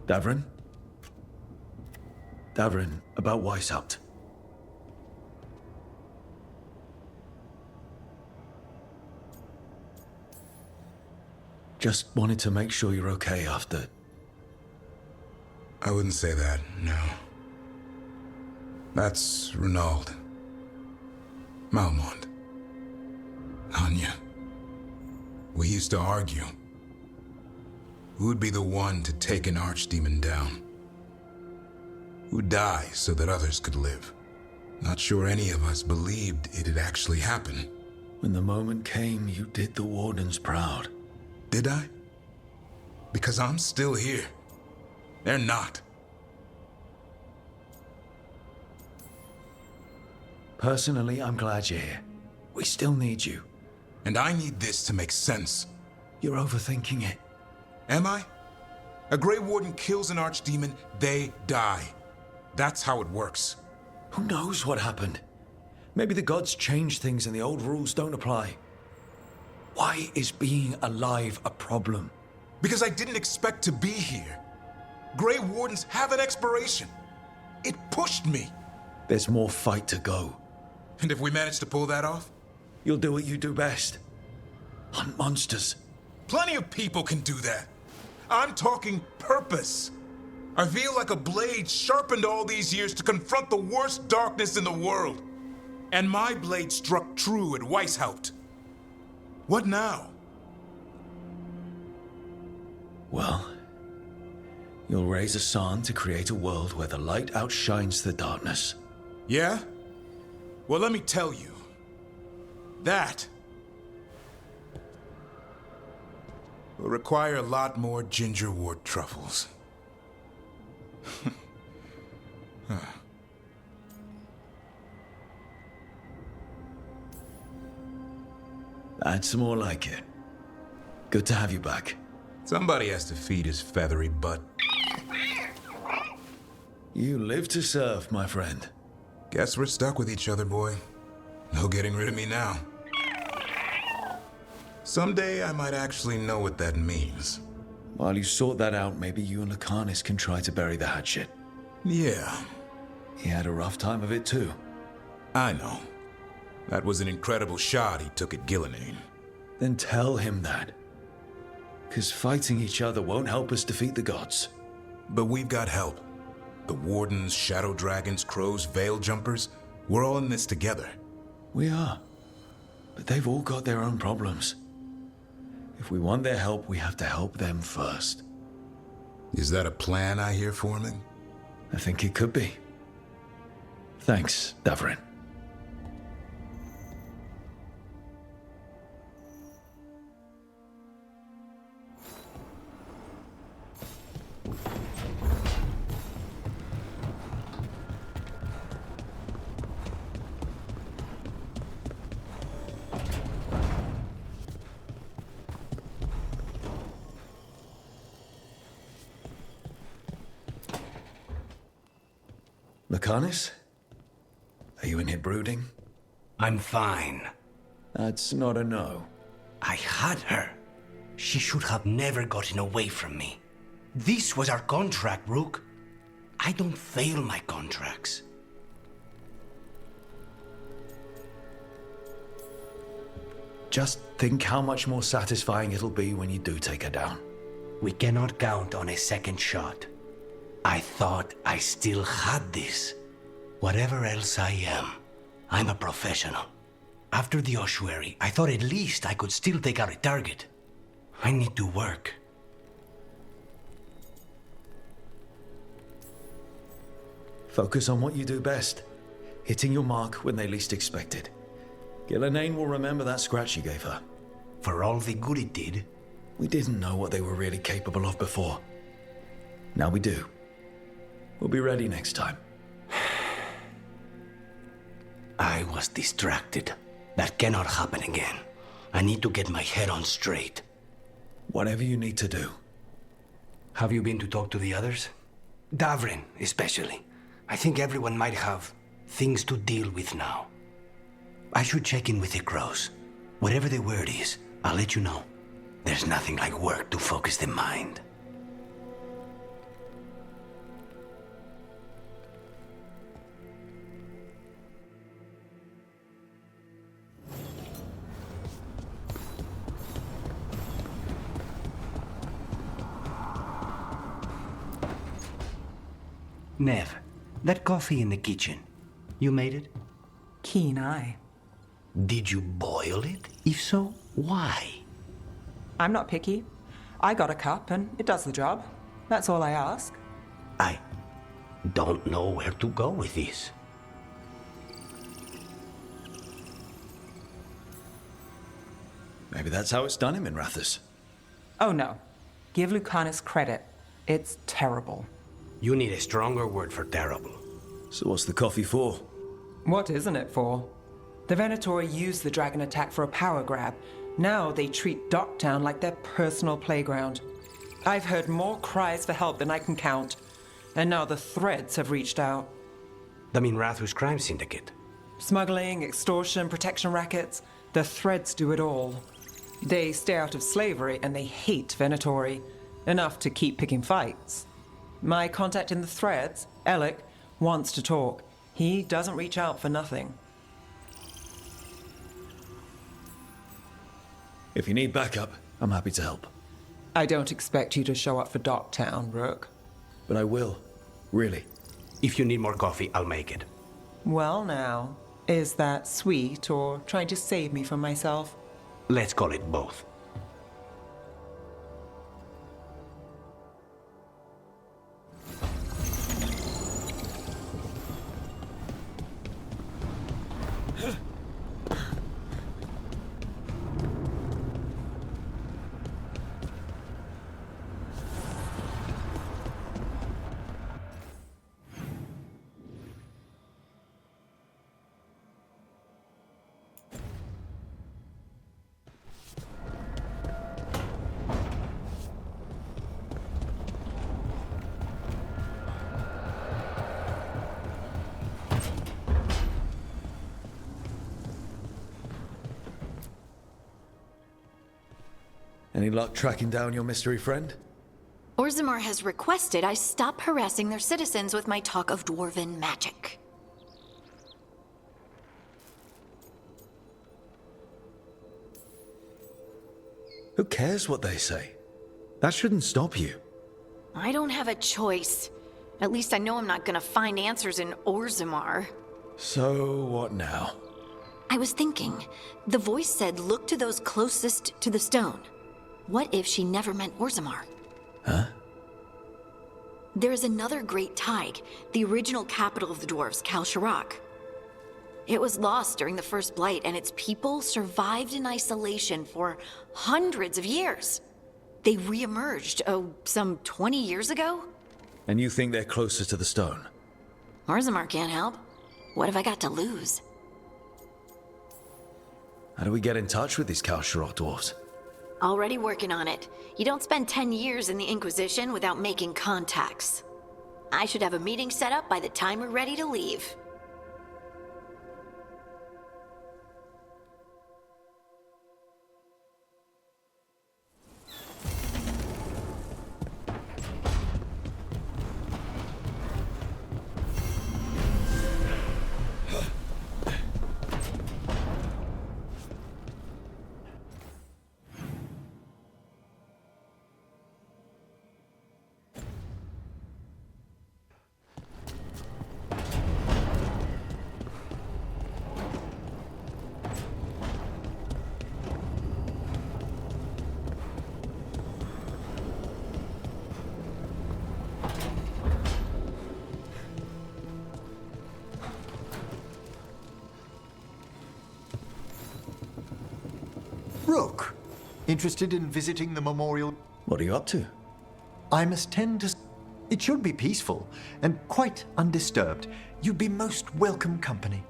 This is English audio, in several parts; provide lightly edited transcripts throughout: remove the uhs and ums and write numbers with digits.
Davrin? Davrin, about Weishaupt. Just wanted to make sure you're okay after... I wouldn't say that, no. That's Renaud. Malmont. Anya. We used to argue. Who would be the one to take an archdemon down? Who'd die so that others could live? Not sure any of us believed it'd actually happen. When the moment came, you did the Wardens proud. Did I? Because I'm still here. They're not. Personally, I'm glad you're here. We still need you. And I need this to make sense. You're overthinking it. Am I? A Grey Warden kills an archdemon, they die. That's how it works. Who knows what happened? Maybe the gods changed things and the old rules don't apply. Why is being alive a problem? Because I didn't expect to be here. Grey Wardens have an expiration. It pushed me. There's more fight to go. And if we manage to pull that off? You'll do what you do best. Hunt monsters. Plenty of people can do that. I'm talking purpose. I feel like a blade sharpened all these years to confront the worst darkness in the world. And my blade struck true at Weishaupt. What now? Well, you'll raise a San to create a world where the light outshines the darkness. Yeah? Well, let me tell you. That will require a lot more gingerwort truffles. That's more like it. Good to have you back. Somebody has to feed his feathery butt. You live to serve, my friend. Guess we're stuck with each other, boy. No getting rid of me now. Someday I might actually know what that means. While you sort that out, maybe you and Lucanus can try to bury the hatchet. Yeah, He had a rough time of it too. I know. That was an incredible shot he took at Gillenane. Then tell him that. 'Cause fighting each other won't help us defeat the gods. But we've got help. The Wardens, Shadow Dragons, Crows, Veil Jumpers, we're all in this together. We are. But they've all got their own problems. If we want their help, we have to help them first. Is that a plan I hear forming? I think it could be. Thanks, Davrin. Lucanus? Are you in here brooding? I'm fine. That's not a no. I had her. She should have never gotten away from me. This was our contract, Rook. I don't fail my contracts. Just think how much more satisfying it'll be when you do take her down. We cannot count on a second shot. I thought I still had this. Whatever else I am, I'm a professional. After the ossuary, I thought at least I could still take out a target. I need to work. Focus on what you do best. Hitting your mark when they least expect it. Gillenane will remember that scratch you gave her. For all the good it did. We didn't know what they were really capable of before. Now we do. We'll be ready next time. I was distracted. That cannot happen again. I need to get my head on straight. Whatever you need to do. Have you been to talk to the others? Davrin, especially. I think everyone might have things to deal with now. I should check in with the Crows. Whatever the word is, I'll let you know. There's nothing like work to focus the mind. Nev, that coffee in the kitchen, you made it? Keen eye. Did you boil it? If so, why? I'm not picky. I got a cup and it does the job. That's all I ask. I don't know where to go with this. Maybe that's how it's done in Minrathous. Oh no. Give Lucanus credit. It's terrible. You need a stronger word for terrible. So what's the coffee for? What isn't it for? The Venatori used the dragon attack for a power grab. Now they treat Docktown like their personal playground. I've heard more cries for help than I can count. And now the Threads have reached out. The Minrathous crime syndicate. Smuggling, extortion, protection rackets. The Threads do it all. They stay out of slavery and they hate Venatori. Enough to keep picking fights. My contact in the Threads, Alec, wants to talk. He doesn't reach out for nothing. If you need backup, I'm happy to help. I don't expect you to show up for Docktown, Rook. But I will. Really. If you need more coffee, I'll make it. Well now, is that sweet or trying to save me from myself? Let's call it both. Any luck tracking down your mystery friend? Orzammar has requested I stop harassing their citizens with my talk of dwarven magic. Who cares what they say? That shouldn't stop you. I don't have a choice. At least I know I'm not gonna find answers in Orzammar. So what now? I was thinking, the voice said look to those closest to the stone. What if she never meant Orzammar? Huh? There is another great Tig, the original capital of the dwarves, Kal Shirak. It was lost during the First Blight, and its people survived in isolation for hundreds of years. They re-emerged, some 20 years ago? And you think they're closer to the stone? Orzammar can't help. What have I got to lose? How do we get in touch with these Kal Shirak dwarves? Already working on it. You don't spend 10 years in the Inquisition without making contacts. I should have a meeting set up by the time we're ready to leave. Rook, interested in visiting the memorial? What are you up to? I must tend to... It should be peaceful and quite undisturbed. You'd be most welcome company.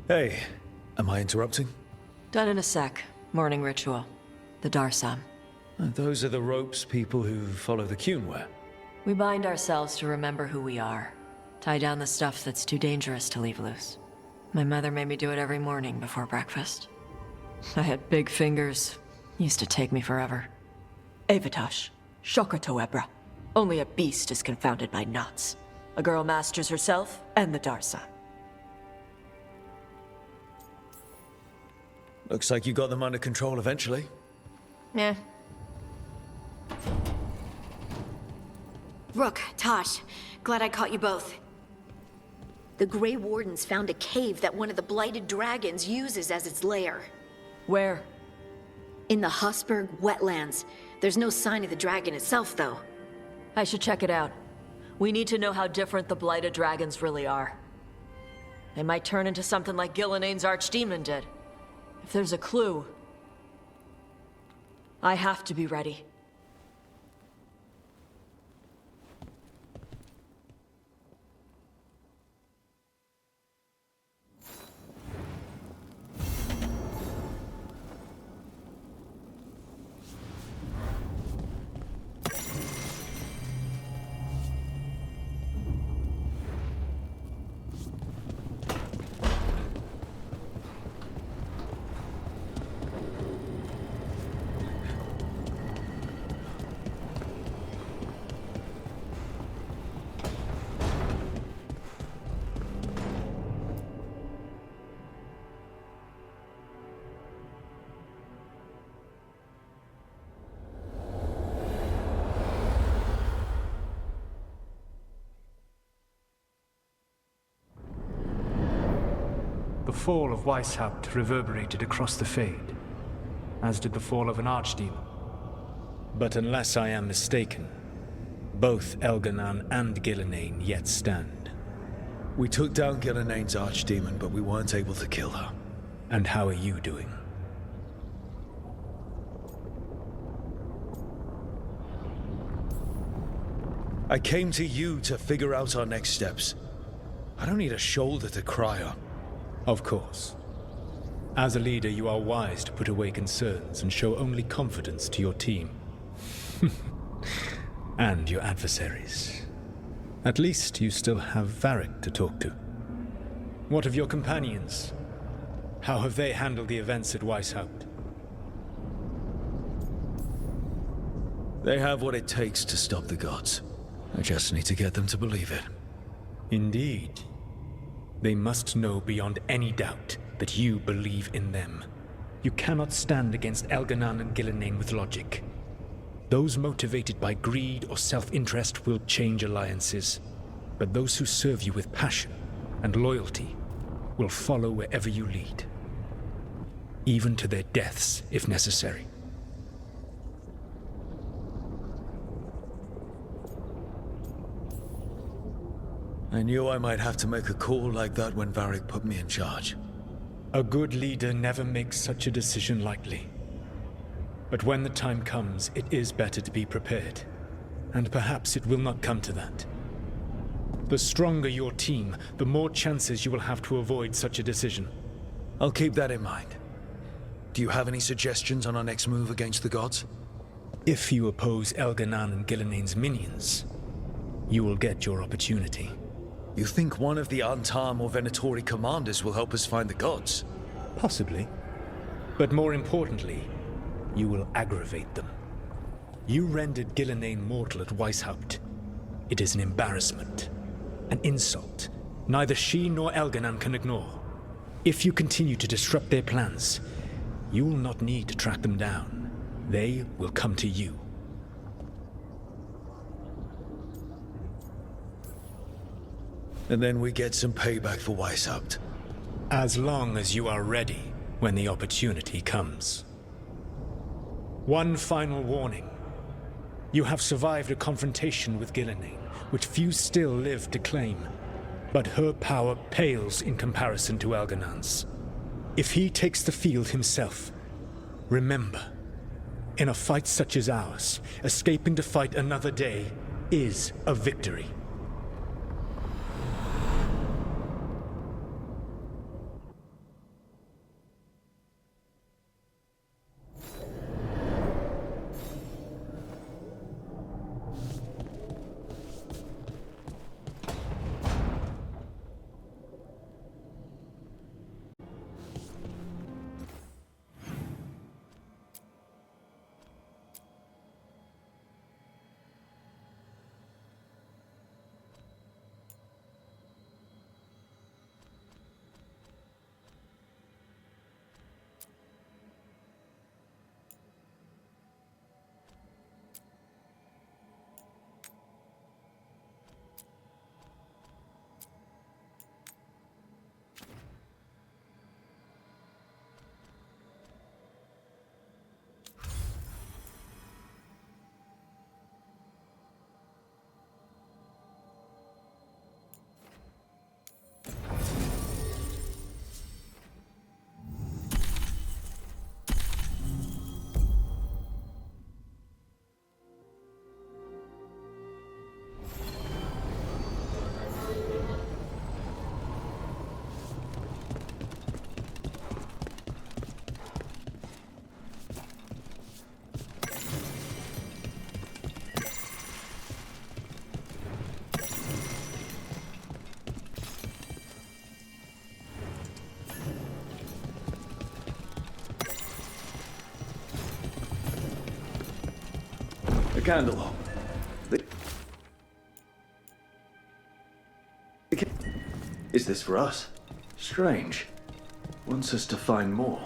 Hey, am I interrupting? Done in a sec. Morning ritual. The Darsam. Those are the ropes people who follow the Qun wear. We bind ourselves to remember who we are. Tie down the stuff that's too dangerous to leave loose. My mother made me do it every morning before breakfast. I had big fingers. Used to take me forever. Avatash, Shoka Toebra. Only a beast is confounded by knots. A girl masters herself and the Darsa. Looks like you got them under control eventually. Yeah. Rook, Tosh, glad I caught you both. The Grey Wardens found a cave that one of the Blighted Dragons uses as its lair. Where? In the Husberg wetlands. There's no sign of the dragon itself, though. I should check it out. We need to know how different the Blighted Dragons really are. They might turn into something like Gillenane's archdemon did. If there's a clue, I have to be ready. The fall of Weishaupt reverberated across the Fade, as did the fall of an archdemon. But unless I am mistaken, both Elganan and Gillenane yet stand. We took down Gillenane's archdemon, but we weren't able to kill her. And how are you doing? I came to you to figure out our next steps. I don't need a shoulder to cry on. Of course. As a leader, you are wise to put away concerns and show only confidence to your team. And your adversaries. At least you still have Varric to talk to. What of your companions? How have they handled the events at Weishaupt? They have what it takes to stop the gods. I just need to get them to believe it. Indeed. They must know beyond any doubt that you believe in them. You cannot stand against Elganan and Gillenane with logic. Those motivated by greed or self-interest will change alliances, but those who serve you with passion and loyalty will follow wherever you lead, even to their deaths if necessary. I knew I might have to make a call like that when Varric put me in charge. A good leader never makes such a decision lightly. But when the time comes, it is better to be prepared. And perhaps it will not come to that. The stronger your team, the more chances you will have to avoid such a decision. I'll keep that in mind. Do you have any suggestions on our next move against the gods? If you oppose Elganan and Gillenane's minions, you will get your opportunity. You think one of the Antam or Venatori commanders will help us find the gods? Possibly. But more importantly, you will aggravate them. You rendered Gillenane mortal at Weishaupt. It is an embarrassment, an insult, neither she nor Elganan can ignore. If you continue to disrupt their plans, you will not need to track them down. They will come to you. And then we get some payback for Weishaupt. As long as you are ready when the opportunity comes. One final warning. You have survived a confrontation with Gillenane, which few still live to claim. But her power pales in comparison to Elganan's. If he takes the field himself, remember, in a fight such as ours, escaping to fight another day is a victory. candle. Is this for us? Strange. Wants us to find more.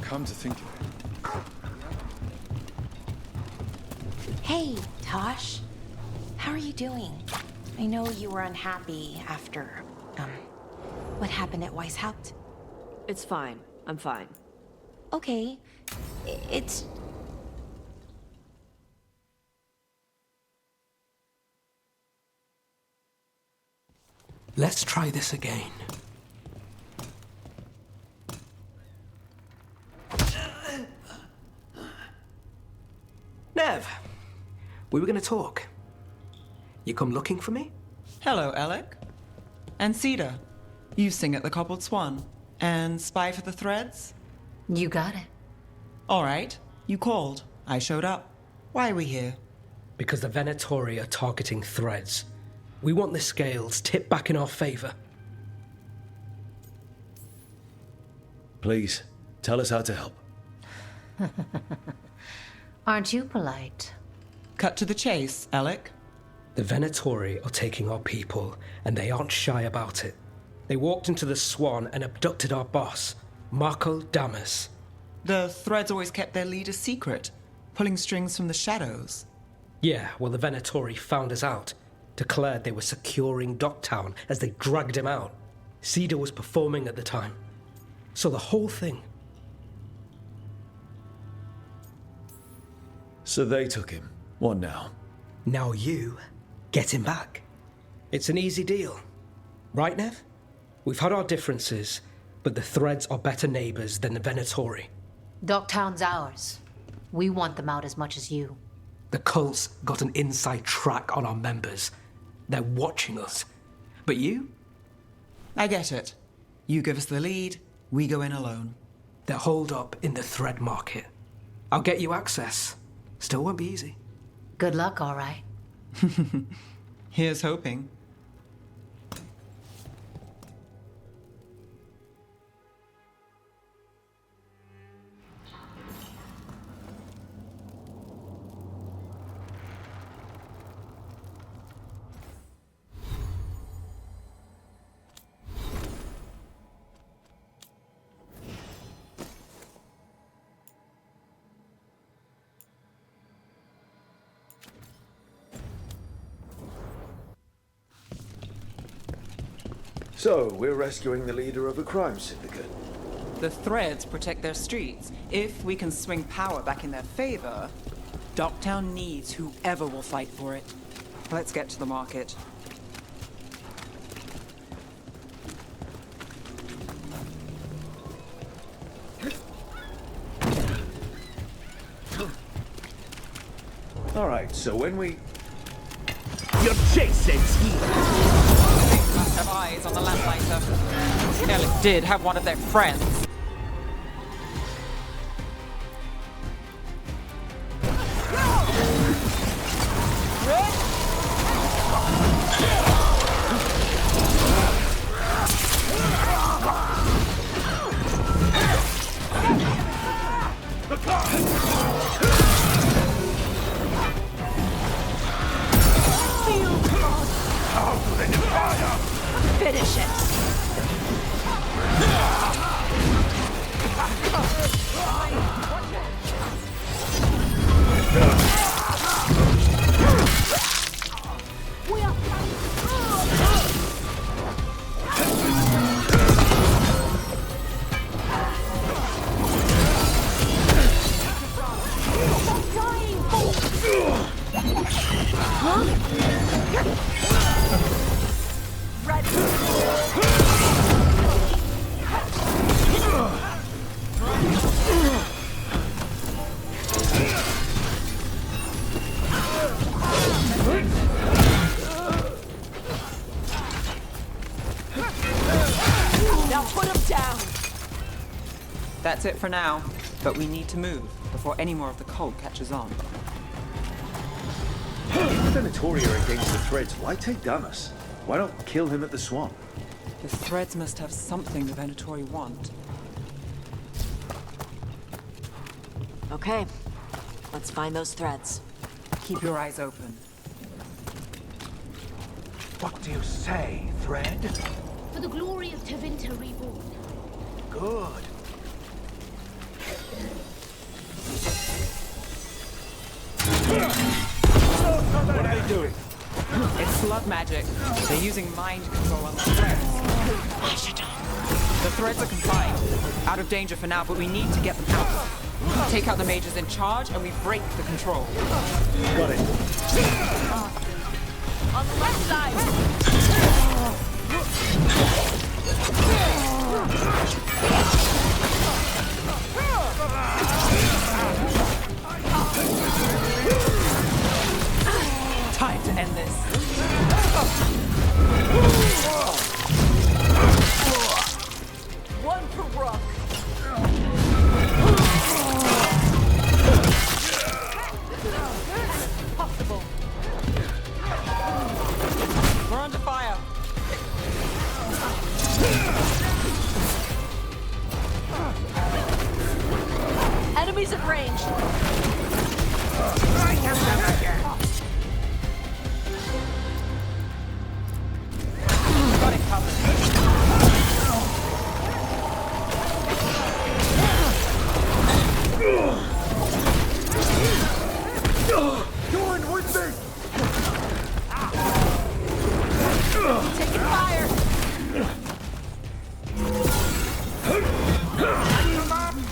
Come to think of it. Hey, Tosh. How are you doing? I know you were unhappy after, what happened at Weishaupt. It's fine. I'm fine. Okay. It's... Let's try this again. Nev, we were going to talk. You come looking for me? Hello, Alec. And Cedar, you sing at the Cobbled Swan. And spy for the threads? You got it. All right, you called. I showed up. Why are we here? Because the Venatori are targeting threads. We want the scales tipped back in our favor. Please, tell us how to help. Aren't you polite? Cut to the chase, Alec. The Venatori are taking our people, and they aren't shy about it. They walked into the Swan and abducted our boss, Marco Damas. The threads always kept their leader secret, pulling strings from the shadows. Yeah, well, the Venatori found us out, declared they were securing Docktown as they dragged him out. Cedar was performing at the time. So the whole thing. So they took him. What now? Now you get him back. It's an easy deal. Right, Nev? We've had our differences, but the threads are better neighbors than the Venatori. Docktown's ours. We want them out as much as you. The cult's got an inside track on our members. They're watching us. But you? I get it. You give us the lead, we go in alone. They're holed up in the thread market. I'll get you access. Still won't be easy. Good luck, all right. Here's hoping. So, we're rescuing the leader of a crime syndicate. The threads protect their streets. If we can swing power back in their favor, Docktown needs whoever will fight for it. Let's get to the market. All right, so when we... Your chase ends here. Must have eyes on the lamplighter. Alec did have one of their friends. Finish it. That's it for now, but we need to move before any more of the cult catches on. If the Venatori are against the Threads, why take Damas? Why not kill him at the swamp? The Threads must have something the Venatori want. Okay, let's find those threads. Keep your eyes open. What do you say, Thread? For the glory of Tevinter Reborn. Good. What are they doing? It's blood magic. They're using mind control on the Threads. The Threads are confined. Out of danger for now, but we need to get them out. Take out the mages in charge, and we break the control. Got it. On the left side! Time to end this. One for Rook. Possible. We're under fire. Enemies at range. Got it covered. Join with me! Taking fire.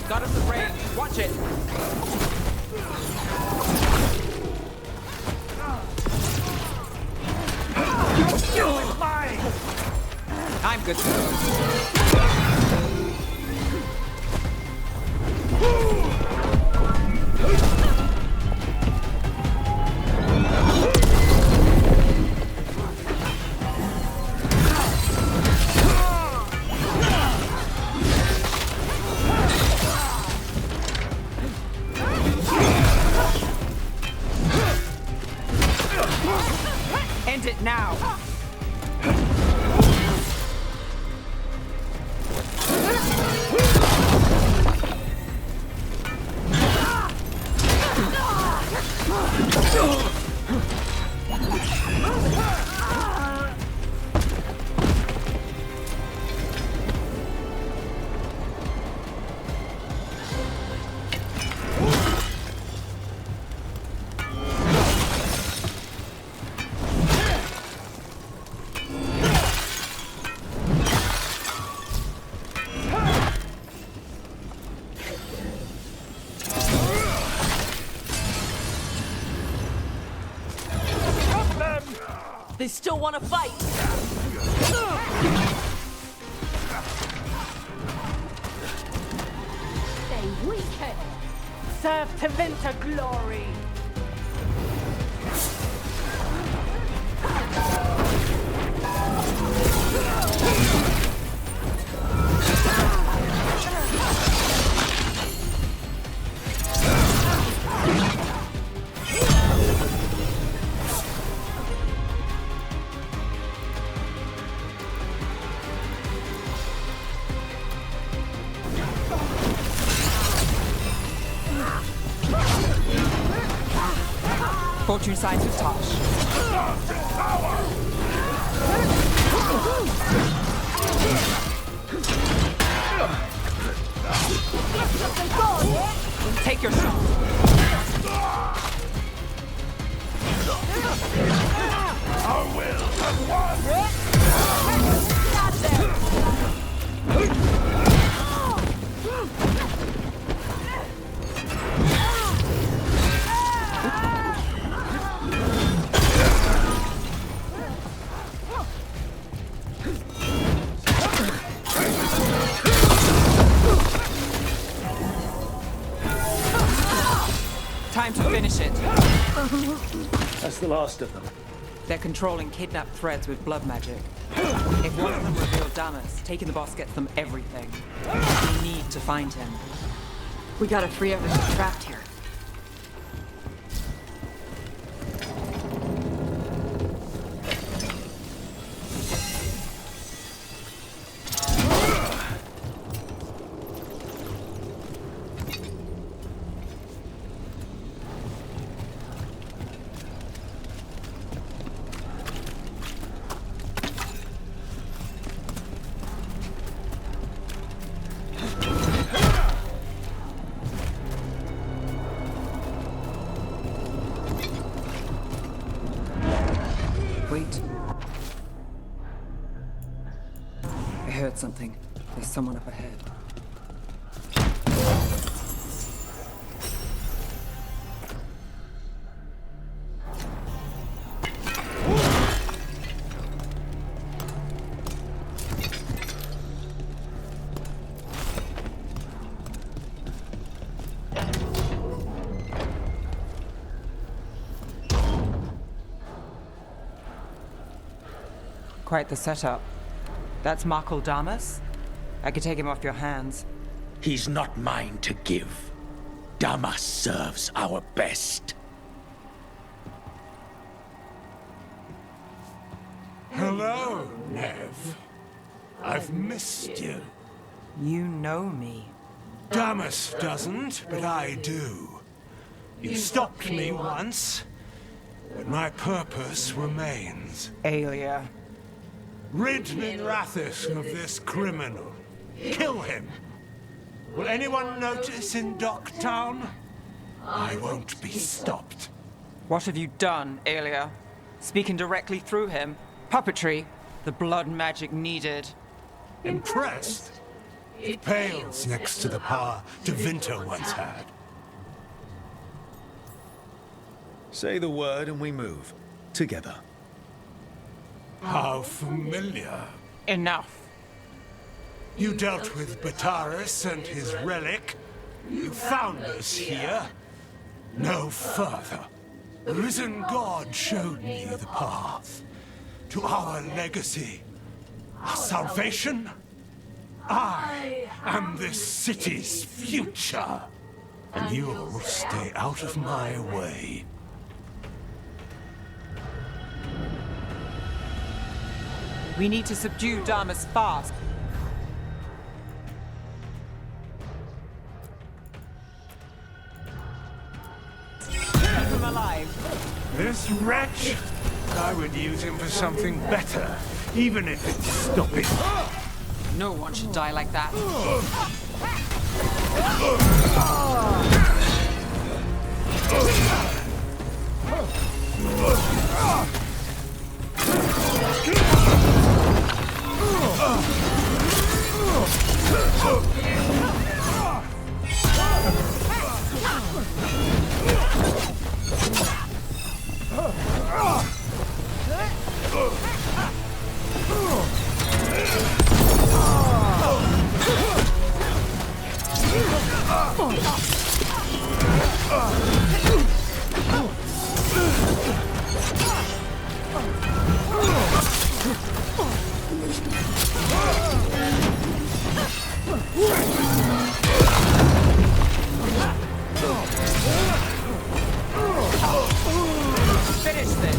Got us at range. Watch it. I'm good to go. End it now. They still want to fight. Stay weakened. Serve Tevinter glory. Fortune signs with Tosh. Take your shot. Our will has won! Time to finish it. That's the last of them. They're controlling kidnapped Threads with blood magic. If one of them revealed Damas, taking the boss gets them everything. We need to find him. We gotta free everyone trapped here. Wait. I heard something. There's someone up ahead. Quite the setup. That's Markle Damas? I could take him off your hands. He's not mine to give. Damas serves our best. Hello, Nev. I've missed you. You know me. Damas doesn't, but I do. You stopped me once, but my purpose remains. Aelia. Rid Minrathis of this criminal. Kill him. Will anyone notice in Docktown? I won't be stopped. What have you done, Aelia? Speaking directly through him? Puppetry? The blood magic needed. Impressed? It pales next to the power Tevinter once had. Say the word and we move. Together. How familiar. Enough. You dealt with Bataris and his relic. You found us here. No further. The risen god showed me the path. To our legacy. Our salvation. I am this city's future. And you'll stay out of my way. We need to subdue Damas fast. Keep him alive. This wretch? I would use him for something better, even if it's stopping. No one should die like that. Finish this.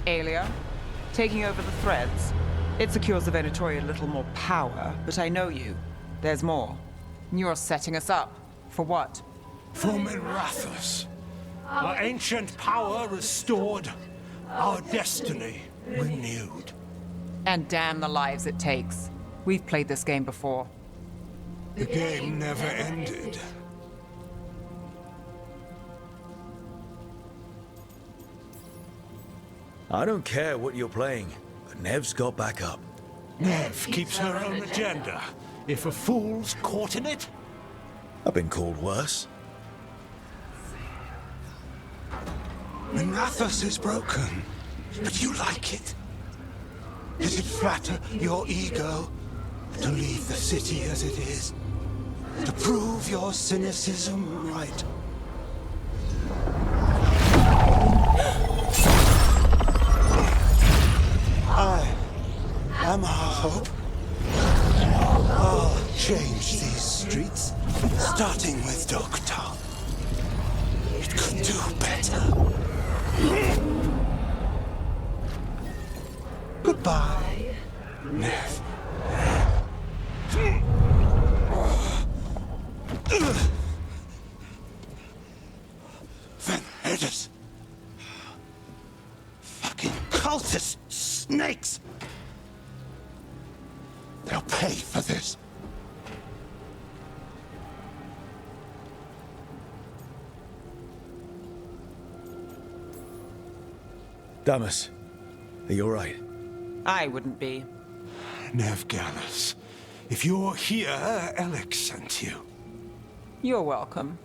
Aelia, taking over the threads. It secures the Venatori a little more power, but I know you. There's more. You're setting us up. For what? For Minrathis. Our ancient power restored. Our destiny renewed. And damn the lives it takes. We've played this game before. The game never ended. I don't care what you're playing, but Nev's got backup. Nev keeps her own agenda. If a fool's caught in it, I've been called worse. Minrathos is broken, but you like it. Does it flatter your ego to leave the city as it is? To prove your cynicism right? I am our hope. I'll change these streets, starting with Doctor. It could do better. Goodbye, Nev. Van Herders. Fucking cultist snakes. They'll pay for this. Damas, are you alright? I wouldn't be. Nev Gallus, if you're here, Alec sent you. You're welcome.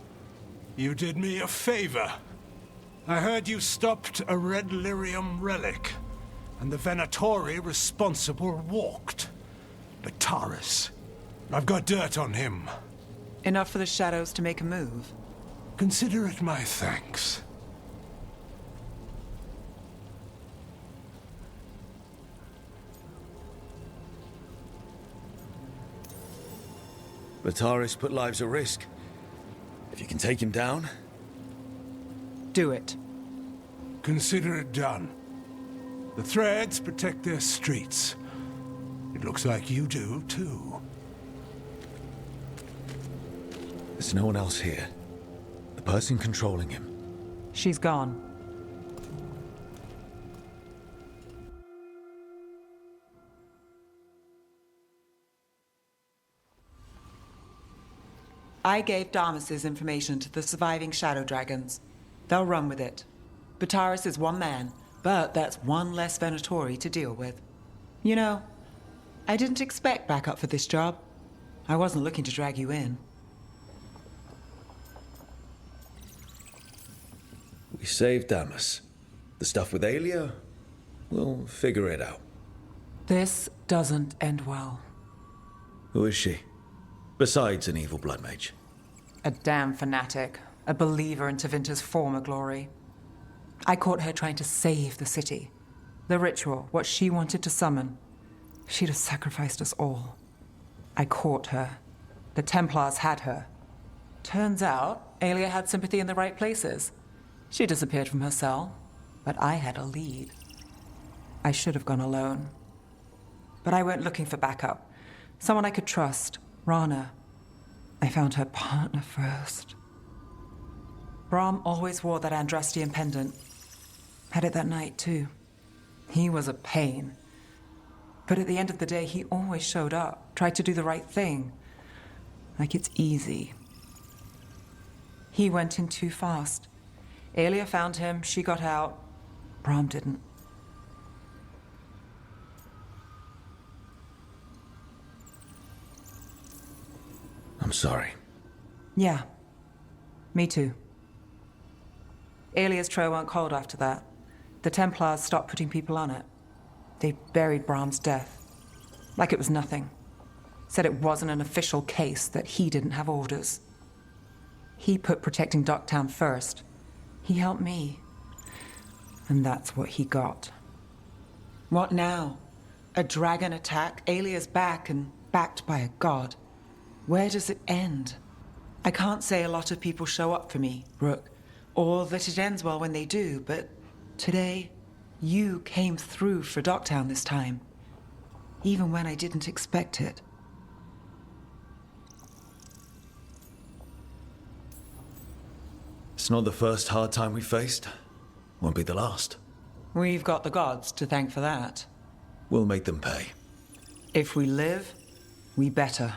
You did me a favor. I heard you stopped a red lyrium relic, and the Venatori responsible walked. But Taurus, I've got dirt on him. Enough for the shadows to make a move. Consider it my thanks. Bataris put lives at risk. If you can take him down... Do it. Consider it done. The Threads protect their streets. It looks like you do, too. There's no one else here. The person controlling him. She's gone. I gave Damas's information to the surviving Shadow Dragons. They'll run with it. Bataris is one man, but that's one less Venatori to deal with. You know, I didn't expect backup for this job. I wasn't looking to drag you in. We saved Damas. The stuff with Aelia, we'll figure it out. This doesn't end well. Who is she? Besides an evil blood mage. A damn fanatic. A believer in Tevinter's former glory. I caught her trying to save the city. The ritual, what she wanted to summon. She'd have sacrificed us all. I caught her. The Templars had her. Turns out, Aelia had sympathy in the right places. She disappeared from her cell, but I had a lead. I should have gone alone. But I went looking for backup. Someone I could trust. Rana. I found her partner first. Brahm always wore that Andrastian pendant. Had it that night, too. He was a pain. But at the end of the day, he always showed up, tried to do the right thing. Like it's easy. He went in too fast. Aelia found him, she got out. Brahm didn't. I'm sorry. Yeah. Me too. Aelia's trail went cold after that. The Templars stopped putting people on it. They buried Brahm's death. Like it was nothing. Said it wasn't an official case, that he didn't have orders. He put protecting Docktown first. He helped me. And that's what he got. What now? A dragon attack, Aelia's back and backed by a god. Where does it end? I can't say a lot of people show up for me, Rook, or that it ends well when they do, but today, you came through for Docktown this time, even when I didn't expect it. It's not the first hard time we faced. Won't be the last. We've got the gods to thank for that. We'll make them pay. If we live, we better.